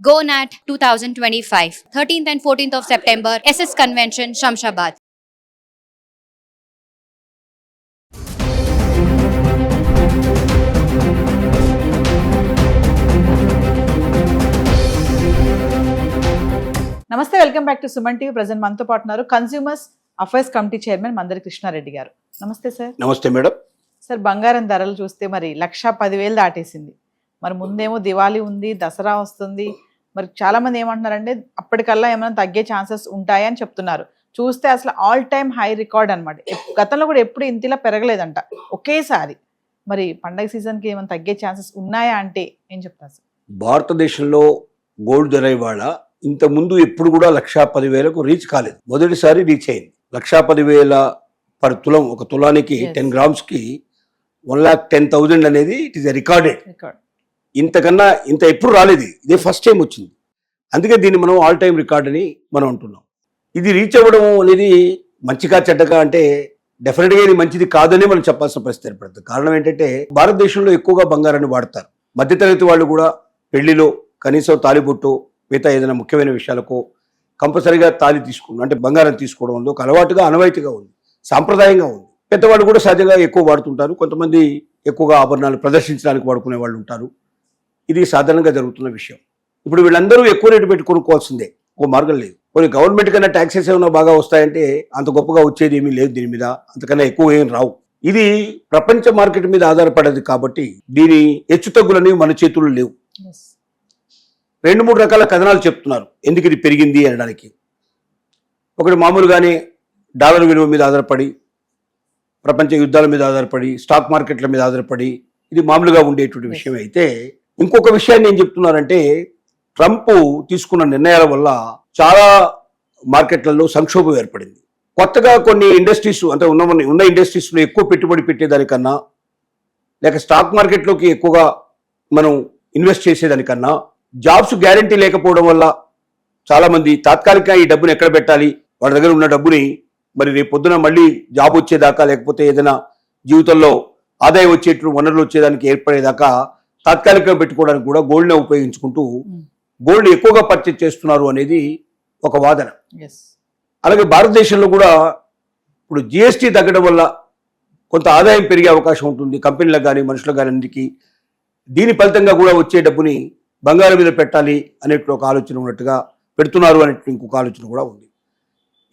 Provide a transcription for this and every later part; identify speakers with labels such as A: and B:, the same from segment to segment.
A: GoNat 2025, 13th and 14th of September, SS Convention, Shamshabad.
B: నమస్తే, welcome back to Suman TV. Present మనతో పాటు ఉన్నారు consumers affairs committee chairman Mandari Krishna Reddy గారు. నమస్తే సార్.
C: నమస్తే మేడం.
B: సార్, బంగారం ధరలు చూస్తే మరి 1,10,000 దాటేసింది. మరి ముందేమో దివాళీ ఉంది, దసరా వస్తుంది. మరి చాలా మంది ఏమంటున్నారంటే అప్పటికల్లా ఏమైనా తగ్గే ఛాన్సెస్ ఉంటాయని చెప్తున్నారు. చూస్తే అసలు ఆల్ టైమ్ హై రికార్డ్ అనమాట. గతంలో కూడా ఎప్పుడు ఇంతలా పెరగలేదంట ఒకేసారి. మరి పండగ సీజన్కి ఏమైనా తగ్గే ఛాన్సెస్ ఉన్నాయా అంటే ఏం చెప్తారు సార్?
C: భారతదేశంలో గోల్డ్ ధర ఇవాళ ఇంత ముందు ఎప్పుడు కూడా 1,10,000కు రీచ్ కాలేదు. మొదటిసారి రీచ్ అయింది. 1,10,000 పర్ తులం. ఒక తులానికి 10 grams కి 1,10,000 అనేది ఇట్ ఈస్ రికార్డెడ్. ఇంతకన్నా ఇంత ఎప్పుడు రాలేదు. ఇదే ఫస్ట్ టైం వచ్చింది. అందుకే దీన్ని మనం ఆల్ టైమ్ రికార్డ్ అని మనం అంటున్నాం. ఇది రీచ్ అవ్వడం అనేది మంచిగా చెడ్డగా అంటే డెఫినెట్గా ఇది మంచిది కాదని మనం చెప్పాల్సిన పరిస్థితి ఏర్పడుతుంది. కారణం ఏంటంటే భారతదేశంలో ఎక్కువగా బంగారాన్ని వాడతారు. మధ్యతరగతి వాళ్ళు కూడా పెళ్లిలో కనీసం తాలిబొట్టు మిగతా ఏదైనా ముఖ్యమైన విషయాలకు కంపల్సరీగా తాలి తీసుకోవడం అంటే బంగారం తీసుకోవడం ఒక అలవాటుగా అనవాయితీగా ఉంది, సాంప్రదాయంగా ఉంది. పెద్దవాళ్ళు కూడా సహజంగా ఎక్కువ వాడుతుంటారు. కొంతమంది ఎక్కువగా ఆభరణాలు ప్రదర్శించడానికి వాడుకునే వాళ్ళు ఉంటారు. ఇది సాధారణంగా జరుగుతున్న విషయం. ఇప్పుడు వీళ్ళందరూ ఎక్కువ రేటు పెట్టి కొనుక్కోవాల్సిందే, ఒక మార్గం లేదు. కొన్ని గవర్నమెంట్ కన్నా ట్యాక్సెస్ ఏమైనా బాగా వస్తాయంటే అంత గొప్పగా వచ్చేది ఏమీ లేదు దీని మీద, అంతకన్నా ఎక్కువ ఏం రావు. ఇది ప్రపంచ మార్కెట్ మీద ఆధారపడేది కాబట్టి దీని హెచ్చుతగ్గులని మన చేతుల్లో లేవు. 2-3 రకాల కథనాలు చెప్తున్నారు ఎందుకు ఇది పెరిగింది అనడానికి. ఒకటి మామూలుగానే డాలర్ విలువ మీద ఆధారపడి, ప్రపంచ యుద్ధాల మీద ఆధారపడి, స్టాక్ మార్కెట్ల మీద ఆధారపడి ఇది మామూలుగా ఉండేటువంటి విషయం అయితే, ఇంకొక విషయాన్ని ఏం చెప్తున్నారంటే ట్రంప్ తీసుకున్న నిర్ణయాల వల్ల చాలా మార్కెట్లలో సంక్షోభం ఏర్పడింది. కొత్తగా కొన్ని ఇండస్ట్రీస్ అంటే ఉన్న ఇండస్ట్రీస్లో ఎక్కువ పెట్టుబడి పెట్టేదానికన్నా, లేక స్టాక్ మార్కెట్లోకి ఎక్కువగా మనం ఇన్వెస్ట్ చేసేదానికన్నా జాబ్స్ గ్యారంటీ లేకపోవడం వల్ల చాలామంది తాత్కాలికంగా ఈ డబ్బుని ఎక్కడ పెట్టాలి, వాళ్ళ దగ్గర ఉన్న డబ్బుని మరి రేపు పొద్దున మళ్ళీ జాబ్ వచ్చేదాకా లేకపోతే ఏదైనా జీవితంలో ఆదాయం వచ్చేట్లు వనరులు వచ్చేదానికి ఏర్పడేదాకా తాత్కాలికంగా పెట్టుకోవడానికి కూడా గోల్డ్నే ఉపయోగించుకుంటూ గోల్డ్ ఎక్కువగా పర్చేజ్ చేస్తున్నారు అనేది ఒక వాదన. అలాగే భారతదేశంలో కూడా ఇప్పుడు జిఎస్టీ తగ్గడం వల్ల కొంత ఆదాయం పెరిగే అవకాశం ఉంటుంది కంపెనీలకు కానీ మనుషులకు కానీ అన్నిటికీ. దీని ఫలితంగా కూడా వచ్చే డబ్బుని బంగారం మీద పెట్టాలి అనేట్లు ఒక ఆలోచన ఉన్నట్టుగా పెడుతున్నారు అనేట్లు ఇంకొక ఆలోచన కూడా ఉంది.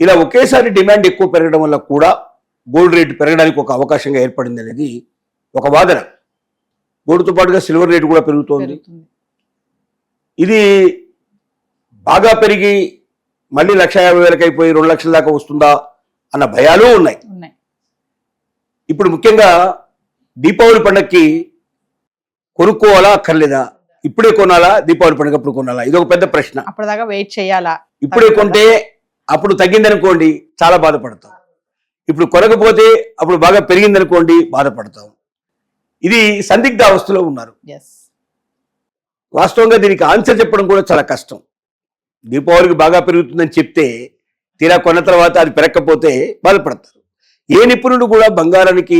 C: ఇలా ఒకేసారి డిమాండ్ ఎక్కువ పెరగడం వల్ల కూడా గోల్డ్ రేటు పెరగడానికి ఒక అవకాశంగా ఏర్పడింది అనేది ఒక వాదన. గోల్డ్తో పాటుగా సిల్వర్ రేటు కూడా పెరుగుతోంది. ఇది బాగా పెరిగి మళ్ళీ 1,50,000 అయిపోయి 2 లక్షల దాకా వస్తుందా అన్న భయాలు ఉన్నాయి. ఇప్పుడు ముఖ్యంగా దీపావళి పండగకి కొనుక్కోవాలా అక్కర్లేదా, ఇప్పుడే కొనాలా, దీపావళి పండుగ అప్పుడు కొనాలా, ఇది ఒక పెద్ద ప్రశ్న.
B: అప్పటిదాకా వెయిట్ చేయాలా?
C: ఇప్పుడే కొంటే అప్పుడు తగ్గిందనుకోండి చాలా బాధపడతాం. ఇప్పుడు కొనకపోతే అప్పుడు బాగా పెరిగిందనుకోండి బాధపడతాం. ఇది సందిగ్ధ అవస్థలో ఉన్నారు. వాస్తవంగా దీనికి ఆన్సర్ చెప్పడం కూడా చాలా కష్టం. దీపావళికి బాగా పెరుగుతుందని చెప్తే తీరా కొన్న తర్వాత అది పెరగకపోతే బాధపడతారు. ఏ నిపుణుడు కూడా బంగారానికి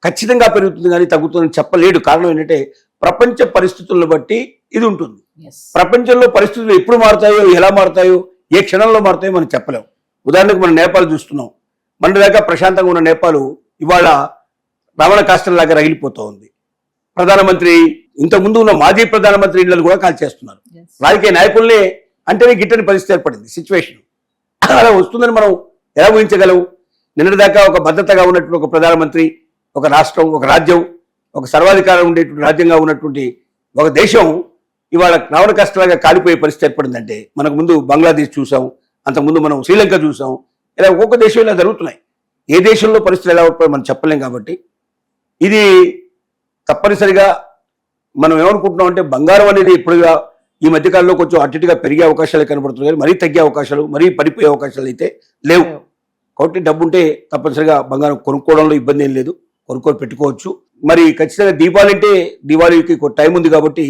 C: ఖచ్చితంగా పెరుగుతుంది కానీ తగ్గుతుందని చెప్పలేడు. కారణం ఏంటంటే ప్రపంచ పరిస్థితులను బట్టి ఇది ఉంటుంది. ప్రపంచంలో పరిస్థితులు ఎప్పుడు మారుతాయో, ఎలా మారుతాయో, ఏ క్షణంలో మారుతాయో మనం చెప్పలేం. ఉదాహరణకు మనం నేపాల్ చూస్తున్నాం. మన దాకా ప్రశాంతంగా ఉన్న నేపాల్ ఇవాళ రావణ కాష్టంలాగా రగిలిపోతూ ఉంది. ప్రధానమంత్రి ఇంతకుముందు ఉన్న మాజీ ప్రధానమంత్రి ఇళ్లను కూడా కాల్చేస్తున్నారు. రాజకీయ నాయకుల్నే అంటేనే గిట్టని పరిస్థితి ఏర్పడింది సిచ్యువేషన్. అలా వస్తుందని మనం ఎలా ఊహించగలవు? నిన్నటిదాకా ఒక భద్రతగా ఉన్నటువంటి ఒక ప్రధానమంత్రి, ఒక రాష్ట్రం, ఒక రాజ్యం, ఒక సర్వాధికారం ఉండేటువంటి రాజ్యంగా ఉన్నటువంటి ఒక దేశం ఇవాళ రావణ కష్టంలాగా కాలిపోయే పరిస్థితి ఏర్పడిందంటే, మనకు ముందు బంగ్లాదేశ్ చూసాం, అంతకుముందు మనం శ్రీలంక చూసాం. ఇలా ఒక్కొక్క దేశం ఇలా జరుగుతున్నాయి. ఏ దేశంలో పరిస్థితులు ఎలా ఉంటాయో మనం చెప్పలేం. కాబట్టి ఇది తప్పనిసరిగా మనం ఏమనుకుంటున్నాం అంటే బంగారం అనేది ఇప్పుడుగా ఈ మధ్యకాలంలో కొంచెం అటుగా పెరిగే అవకాశాలు కనబడుతున్నాయి, మరీ తగ్గే అవకాశాలు, మరీ పడిపోయే అవకాశాలు అయితే లేవు. కాబట్టి డబ్బు ఉంటే తప్పనిసరిగా బంగారం కొనుక్కోవడంలో ఇబ్బంది ఏం లేదు, కొనుక్కొని పెట్టుకోవచ్చు. మరి ఖచ్చితంగా దీపావళి అంటే దీపావళికి టైం ఉంది కాబట్టి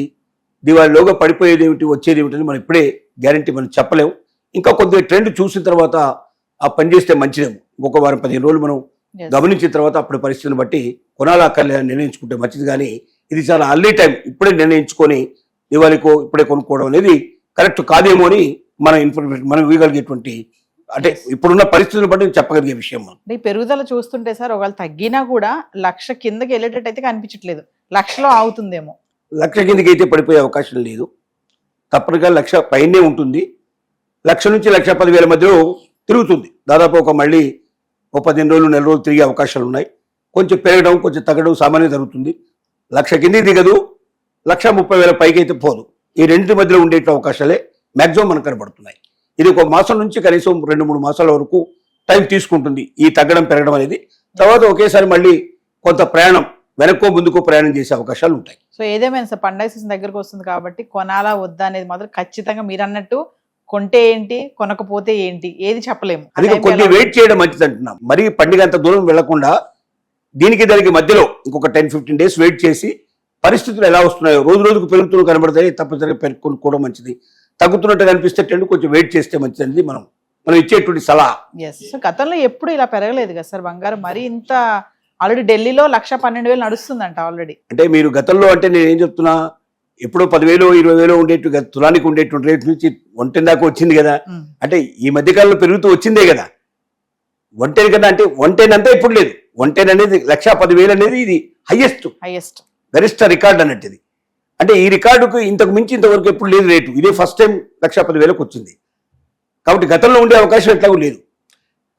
C: దీపావళిలోగా పడిపోయేది ఏమిటి, వచ్చేది ఏమిటని మనం ఇప్పుడే గ్యారంటీ మనం చెప్పలేము. ఇంకా కొద్దిగా ట్రెండ్ చూసిన తర్వాత ఆ పని చేస్తే మంచిదేమో. ఒక వారం 15 రోజులు మనం గమనించిన తర్వాత అప్పుడు పరిస్థితిని బట్టి కొనాలా అక్కర్లేదని నిర్ణయించుకుంటే మంచిది. కానీ ఇది చాలా అర్లీ టైం, ఇప్పుడే నిర్ణయించుకొని దివాళీకో ఇప్పుడే కొనుక్కోవడం అనేది కరెక్ట్ కాదేమో అని మన ఇన్ఫర్మేషన్ మనం ఇవ్వగలిగేటువంటి అంటే ఇప్పుడున్న పరిస్థితులను బట్టి చెప్పగలిగే విషయం మనం.
B: అంటే ఈ పెరుగుదల చూస్తుంటే సార్ ఒకవేళ తగ్గినా కూడా 1,00,000 కిందకి వెళ్ళేటట్టు అయితే కనిపించట్లేదు, 1,00,000లో ఆగుతుందేమో.
C: 1,00,000 కిందకి అయితే పడిపోయే అవకాశం లేదు, తప్పనిగా 1,00,000 పైనే ఉంటుంది. 1,00,000 నుంచి 1,10,000 మధ్యలో తిరుగుతుంది. దాదాపు ఒక మళ్ళీ 15 రోజులు నెల రోజులు తిరిగే అవకాశాలు ఉన్నాయి. కొంచెం పెరగడం కొంచెం తగ్గడం సామాన్యంగా జరుగుతుంది. 1,00,000 కిందకి దిగదు, 1,30,000 పైకి అయితే పోదు. ఈ రెండింటి మధ్యలో ఉండే అవకాశాలే మ్యాక్సిమం మనకు కనబడుతున్నాయి. ఇది ఒక మాసం నుంచి కనీసం 2-3 మాసాల వరకు టైం తీసుకుంటుంది ఈ తగ్గడం పెరగడం అనేది. తర్వాత ఒకేసారి మళ్ళీ కొంత ప్రయాణం వెనక్కో ముందుకో ప్రయాణం చేసే అవకాశాలు ఉంటాయి.
B: సో ఏదేమైనా సార్ పండగ సీజన్ దగ్గరకు వస్తుంది కాబట్టి కొనాలా వద్దా అనేది మాత్రం ఖచ్చితంగా మీరు అన్నట్టు కొంటే ఏంటి కొనకపోతే ఏంటి ఏది చెప్పలేము.
C: అది కొద్ది వెయిట్ చేయడం మంచిది అంటున్నాం. మరి పండుగ అంత దూరం వెళ్లకుండా దానికి మధ్యలో ఇంకొక 10-15 డేస్ వెయిట్ చేసి పరిస్థితులు ఎలా వస్తున్నాయో రోజు రోజుకు పెరుగుతూ కనబడతాయి, తప్పనిసరిగా పెరుగుకోవడం మంచిది. తగ్గుతున్నట్టు కనిపిస్తే కొంచెం వెయిట్ చేస్తే మంచిది అనేది మనం ఇచ్చేటువంటి సలహా.
B: సో గతంలో ఎప్పుడు ఇలా పెరగలేదు కదా సార్ బంగారం, మరి ఇంత ఆల్రెడీ ఢిల్లీలో 1,12,000 నడుస్తుందంట ఆల్రెడీ.
C: అంటే మీరు గతంలో అంటే నేను ఏం చెప్తున్నా, ఎప్పుడో 10,000 20,000 ఉండేట్టు తులానికి ఉండేటువంటి రేటు నుంచి 110 దాకా వచ్చింది కదా. అంటే ఈ మధ్యకాలంలో పెరుగుతూ వచ్చిందే కదా. 110 కదా, అంటే 110 అంతా ఇప్పుడు లేదు. 110 అనేది 1,10,000 అనేది ఇది హైయెస్ట్ గరిష్ట రికార్డ్ అన్నట్టు ఇది. అంటే ఈ రికార్డుకు ఇంతకు మించి ఇంతవరకు ఎప్పుడు లేదు రేటు. ఇదే ఫస్ట్ టైం 1,10,000 వచ్చింది. కాబట్టి గతంలో ఉండే అవకాశం ఎట్లాగూ లేదు.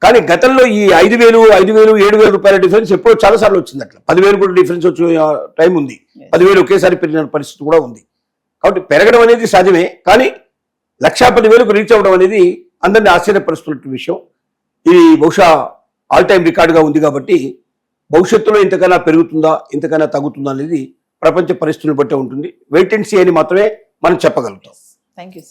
C: కానీ గతంలో ఈ 5,000, 7,000 రూపాయల డిఫరెన్స్ ఎప్పుడో చాలా సార్లు వచ్చింది. అట్లా 10,000 కూడా డిఫరెన్స్ వచ్చే టైం ఉంది. 10,000 ఒకేసారి పెరిగిన పరిస్థితి కూడా ఉంది. కాబట్టి పెరగడం అనేది సాధ్యమే, కానీ 1,10,000 రీచ్ అవ్వడం అనేది అందరినీ ఆశ్చర్యపరుస్తున్న విషయం. ఇది బహుశా ఆల్ టైం రికార్డుగా ఉంది. కాబట్టి భవిష్యత్తులో ఇంతకన్నా పెరుగుతుందా ఇంతకన్నా తగ్గుతుందా అనేది ప్రపంచ పరిస్థితులను బట్టే ఉంటుంది. వెయిట్ అండ్ సీ అని మాత్రమే మనం చెప్పగలుగుతాం.
B: Thank you.